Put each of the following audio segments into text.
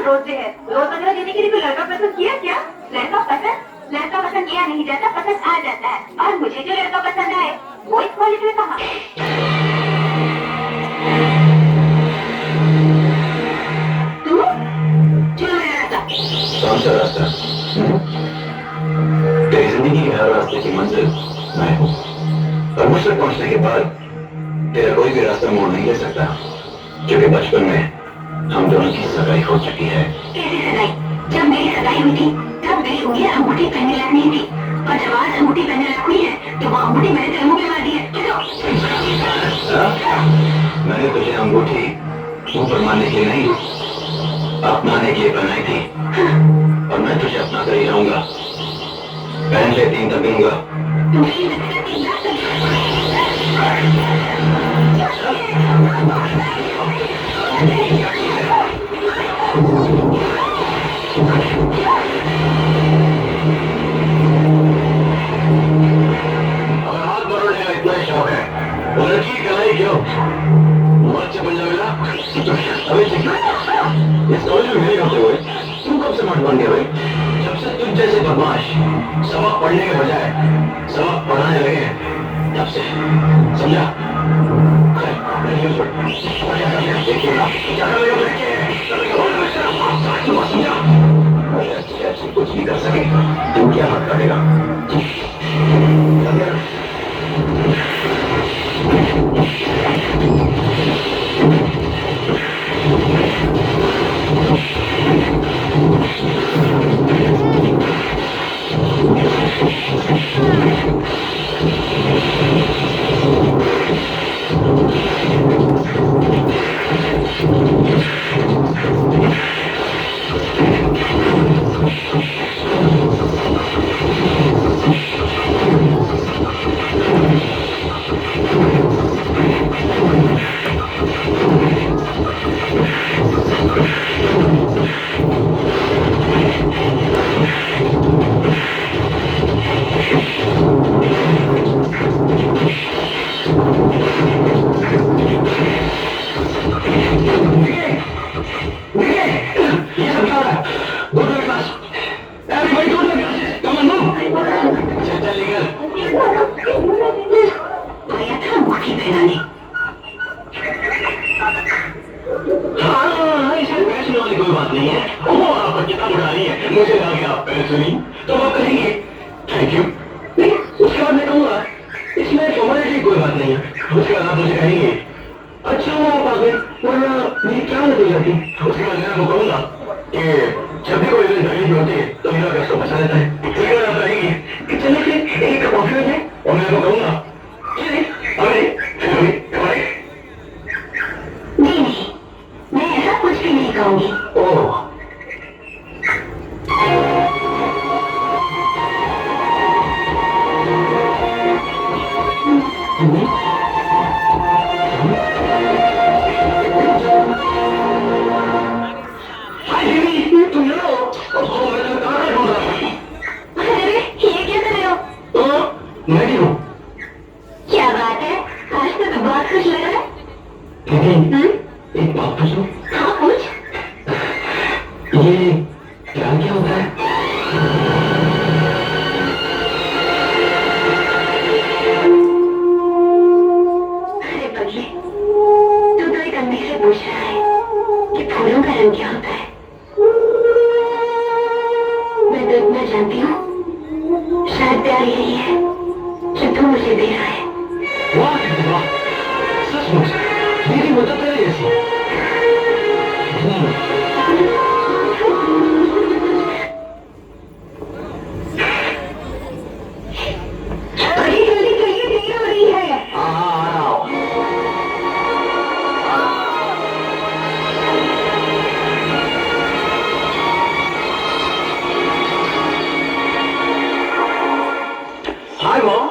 रोज है, रोज वगैरह देने के लिए कोई लड़का पसंद किया क्या? लड़का पसंद किया नहीं जाता, पसंद आ जाता है। और मुझे जो लड़का पसंद आए वो इस कॉलेज में कहा। तू चलो मेरा रास्ता। कौन सा रास्ता? तेरी जिंदगी के हर रास्ते की मंजिल मैं हूँ, और मुझ तक पहुंचने के बाद तेरा कोई भी रास्ता मोड़ नहीं ले सकता, क्योंकि बचपन में हम दोनों की सगाई हो चुकी है। कैसी सगाई? जब मेरी सगाई हुई थी तब मेरी उंगलियां अंगूठी पहनने लायक नहीं थी, और जब आज अंगूठी पहनने लायक हुई है तो वो अंगूठी मैंने तेरे मुंह में मार दी है। मैंने तुझे अंगूठी मुंह पर मारने के लिए नहीं, अपनाने के लिए बनाई थी। और मैं तुझे अपना कर ही रहूंगा। पहन ले 3 तक दूंगा। क्यों मर्च बन जाएगा? अबे इस कॉलेज में मेरे होते हुए तुम कब से मर्द बन गए भाई? जब से तुम जैसे बदमाश सबक पढ़ने के बजाय सबक पढ़ाने लगे तब से, समझा? समझा कुछ नहीं कर सके तुम क्या मत करेगा? मुझे लगा आप पहले सुनी तो वो कहेंगे थैंक यू, उसके बाद मैं कहूँगा इसमें फॉर्मेलिटी कोई बात नहीं है। उसके बाद आप मुझे कहेंगे अच्छा आप आ गए, वरना मेरी क्या मदद हो जाती। उसके बाद मैं आपको कहूँगा कि जब भी कोई इवेंट खरीद होती है तो मेरा व्यस्त बचा रहता है। उसके बाद आप कहेंगे कि चलो फिर एक कॉफी हो जाए, और मैं आपको कहूँगा नहीं, मैं ऐसा कुछ भी नहीं कहूँगी। ओह क्या बात है, आज तो बहुत खुश लग रहा है। एक बात पूछूं? हाँ पूछ। ये क्या क्या होता है? अरे पगले, तू तो एक अंधे से पूछ रहा है कि फूलों का रंग क्या होता है। मैं तो इतना जानती हूँ, शायद प्यार यही है जो तू मुझे दे रहा है। वाह, सचमुच मेरी मदद करे ऐसी। अरे जल्दी कहिए, देर हो रही है। हाय मॉम,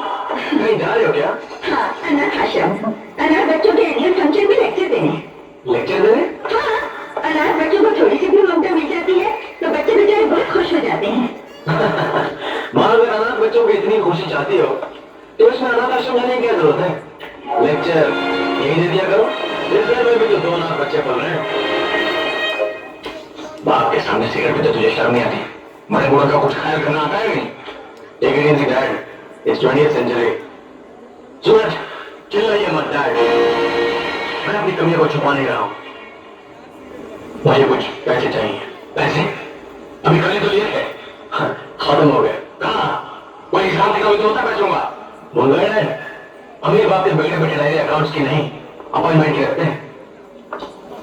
कहीं जा रहे हो क्या? हाँ, अनाथ आश्रम, अनाथ बच्चों के एनुअल फंक्शन में लेक्चर देने। लेक्चर देने? हाँ, अनाथ बच्चों को थोड़ी सी भी ममता मिल जाती है तो बच्चे बेचारे बहुत खुश हो जाते हैं। माँ अगर अनाथ बच्चों को इतनी खुशी चाहती हो तो इसमें अनाथ आश्रम जाने की क्या जरूरत है? लेक्चर यही दे दिया करो, इस घर में भी तो 2 अनाथ बच्चे पल रहे हैं। बाप के सामने सिगरेट पीते तुझे शर्म नहीं आती? बड़े बूढ़े का कुछ ख्याल करना आता है नहीं? Take it easy dad, it's 20th century. Suraj, चिल्लाइए मत डैड, मैं अपनी कमियों को छुपा नहीं रहा हूं। मुझे कुछ पैसे चाहिए। पैसे? अभी कल ही तो लिए थे, खत्म हो गए। कहा? कोई हिसाब किताब तो होता पैसों का? भूल गए ना? अमीर बाप के बैठे बैठे डायरी अकाउंट्स की नहीं, अपॉइंटमेंट की रखते हैं।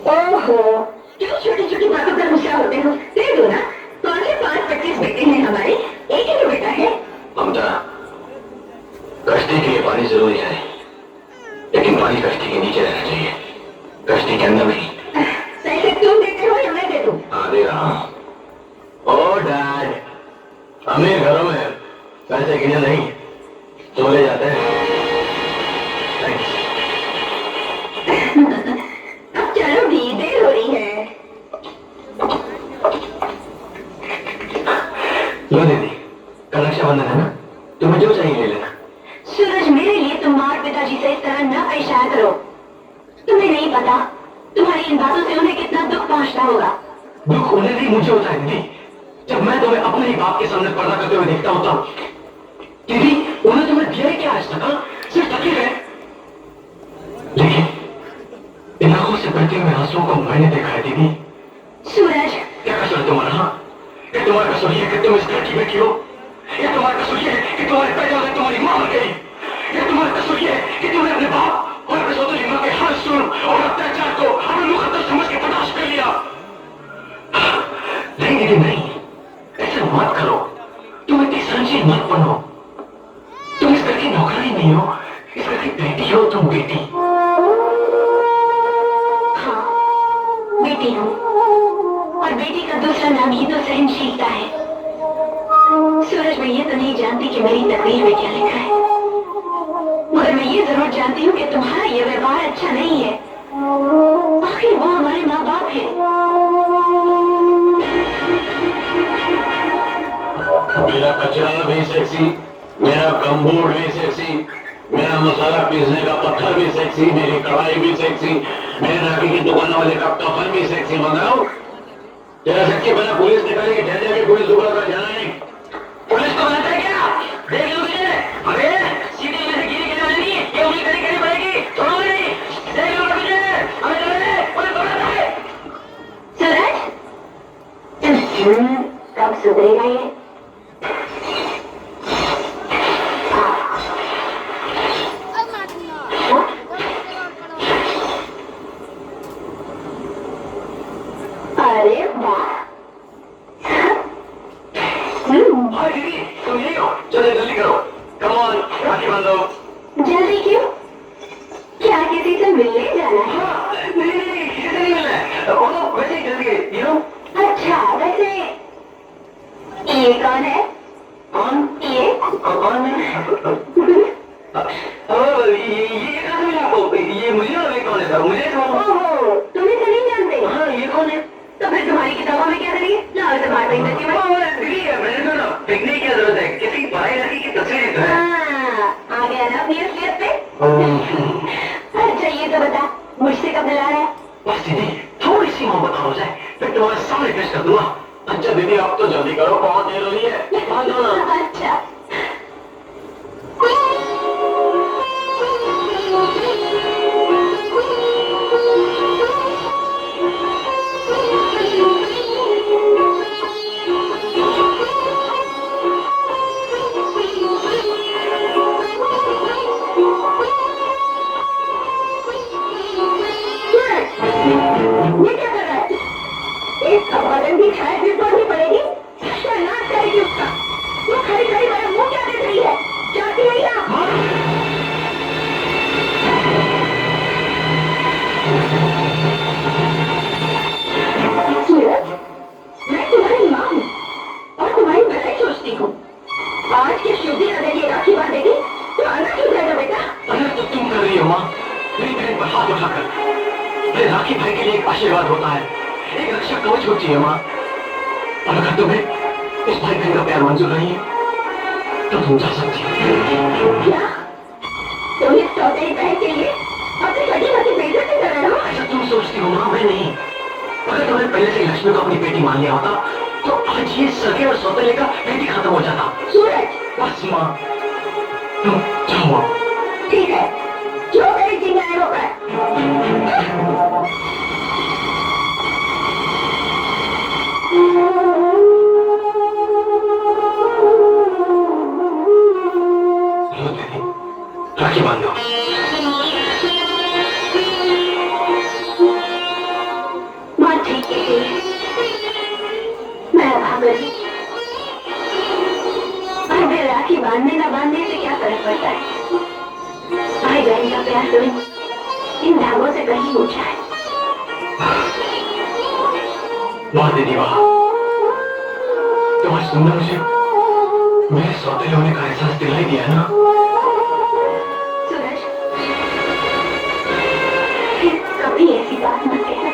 ओहो, क्यों छोटी छोटी बातों पर गुस्सा होते हो? दे दो ना। कौन से 5-25 बेटे हैं हमारे? एक ही तो बेटा है। ममता, कश्ती के लिए पानी जरूरी है, लेकिन पानी कश्ती के नीचे रहना चाहिए, कश्ती के अंदर नहीं। पैसे तुम देते हो या मैं दे दूं? हाँ, दे रहा हूं। ओ डैड, अमीर घरों में पैसे गिने नहीं, चोले जाते हैं। थैंक्स। अब चलो भी, देर हो रही है। लो दीदी, कल रक्षाबंधन है ना, तुम्हें जो चाहिए ले लेना। सूरज, मेरे लिए तुम और पिताजी से इस तरह न परेशान करो। तुम्हें नहीं पता तुम्हारी इन बातों से उन्हें कितना दुख पहुंचता होगा। दुख उन्हें नहीं, मुझे होता है दीदी। जब मैं तुम्हें अपने ही बाप के सामने पर्दा करते हुए देखता होता हूँ। दीदी, उन्हें तुम्हें दिया ही क्या आज तक? सिर्फ तकलीफ है। लेकिन इन आंखों से बहते हुए आंसुओं को मैंने देखा है दीदी। सूरज, क्या कसूर है तुम्हारा? ये तुम्हारा कसूर है कि तुम इस घर की बेटी हो? ये तुम्हारा कसूर है कि तुम्हारे पैदा में तुम्हारी मां मर गई? ये तुम्हारा कसूर है कि तुमने अपने बाप और अपने सौतेली मां के हर जुल्म और अत्याचार को अपने मुकद्दर समझ के बर्दाश्त कर लिया? नहीं दीदी नहीं, ऐसा मत करो। तुम इतनी संजीव मत बनो। तुम इस घर की नौकरानी नहीं हो, इस घर की बेटी हो तुम, बेटी। हाँ, बेटी हूँ, और बेटी का दूसरा नाम ही तो सहनशीलता है। सूरज, मैं ये तो नहीं जानती कि मेरी तकदीर में क्या लिखा है, मगर मैं ये जरूर जानती हूँ कि तुम्हारा ये व्यवहार अच्छा नहीं है। आखिर वो हमारे माँ बाप हैं। मेरा कचरा भी सेक्सी, मेरा कम्बोर्ड भी सेक्सी, मेरा मसाला पीसने का पत्थर भी सेक्सी, मेरी कढ़ाई भी सेक्सी, मेरे राखी की दुकान वाले का कफन भी सेक्सी। बताओ, तेरा सेक्सी बना पुलिस निकालेगी, ठहर जाके पुलिस दुकान पर जाना नहीं। पुलिस को बनाता है क्या? देख लो मुझे। अरे सीढ़ी में से गिरी गिरा नहीं, ये उंगली कड़ी करनी पड़ेगी, छोड़ोगे नहीं। देख लो मुझे, हमें चले, पुलिस को बनाता है। सूरज, कब सुधरेगा ये? अरे वाह, हाँ दीदी, तुम यही हो? चलो जल्दी करो, कम ऑन, राखी बांधो। जल्दी क्यों? क्या किसी से मिलने जाना है? हाँ, नहीं, किसी से नहीं मिलना है। वो तो वैसे ही जल्दी, अच्छा, वैसे ये कौन है? कौन? ये कौन है? ये कहाँ से मिला आपको? ये मुझे ना लगे कौन है सर, मुझे ओहो, तुम इसे नहीं जानते? हाँ, ये कौन है? तो फिर तुम्हारी किताबों में क्या करिए? लाओ इसे बाहर फेंक देती हूँ। मैंने तो फेंकने की क्या जरूरत है, किसी पढ़ाई लड़की की तस्वीर तो है। हाँ, आ गया ना अपनी असलियत पे? अच्छा ये तो बता, मुझसे कब मिला है? बस दीदी, थोड़ी सी मोहब्बत हो जाए, फिर तुम्हारे सामने पेश कर दूंगा। अच्छा दीदी, आप तो जल्दी करो, बहुत देर हो रही है। बांधो ना। अच्छा। ये क्या कर रहा है? एक कपड़न की खाए फिर तोड़नी पड़ेगी। शर्नाथ करेगी उसका। वो खड़ी खड़ी मेरा मुंह क्या देख रही है? जाती नहीं ना? सूरज, मैं तुम्हारी माँ हूँ और तुम्हारी भलाई सोचती हूँ। आज के शुभ दिन अगर ये राखी बांधेगी तो आना क्यों जाएगा बेटा? अरे तो तुम कर रही हो माँ, मेरी बहन पर हाथ उठाकर। ये राखी भाई के लिए एक आशीर्वाद होता है, एक रक्षा कवच होती है माँ। और अगर तुम्हें इस भाई बहन का प्यार मंजूर नहीं है तो तुम जा सकती हो। क्या? तुम इस सौतेली बहन के लिए अपनी बड़ी बड़ी बेइज्जती कर रहे हो? ऐसा तुम सोचती हो माँ, मैं नहीं। अगर तुमने पहले से लक्ष्मी को अपनी बेटी मान लिया होता तो आज ये सगे और सौतेले का बेटी खत्म हो जाता। सूरज, बस माँ, तुम जाओ। ठीक है, जो मेरी जी में वो कर। लो दीदी, राखी बांधो। माँ ठीक है, मैं भागल। और फिर राखी बांधने न बांधने से क्या फर्क पड़ता है? भाई बहन का प्यार तो इन धागों से कहीं ऊंचा है। वाह दीदी वाह, तुम्हारी सुंदर मुझे मेरे सौतेले होने का एहसास दिलाई दिया ना। सूरज, फिर कभी ऐसी बात मत कहना।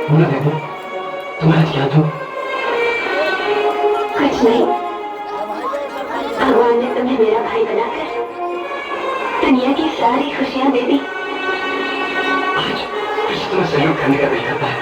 बोलो दीदी, तुम्हें आज याद हो? कुछ नहीं, भगवान ने तुम्हें मेरा भाई बनाकर दुनिया की सारी खुशियां दे दी। आज फिर से तुम्हें सैल्यूट करने का दिल करता है।